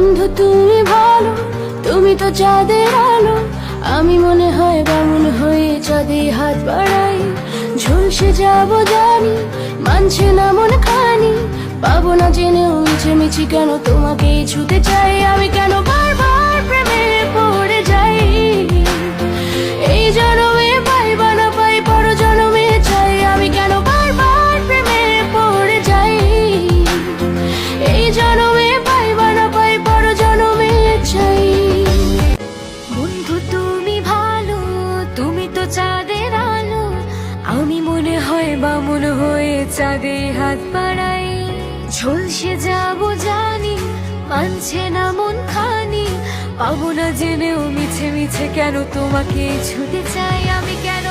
বন্ধু তুমি ভালো, তুমি তো চাঁদের আলো। আমি মনে হয় বামুন হয়ে চাঁদে হাত বাড়াই। ঝলসে যাব জানি, মানছে না মন খানি। পাবো না জেনেও মিছি কেন তোমাকে ছুতে চাই। আমি কেন বারবার প্রেমে পড়ে যাই। এই জন্মে পাই বা না পাই, পর জন্মে চাই। আমি কেন বারবার প্রেমে পড়ে যাই। এই জন্মে পাই বা না পাই, পর জন্মে চাই। বন্ধু তুমি ভালো, তুমি তো চাঁদের আলো। আমি মনে হয় বামুন হয়ে চাঁদে হাত বাড়াই। ঝলসে যাব জানি, মানছে না মন খানি। পাবো না জেনেও মিছে কেন তোমাকে ছুতে চাই। আমি কেন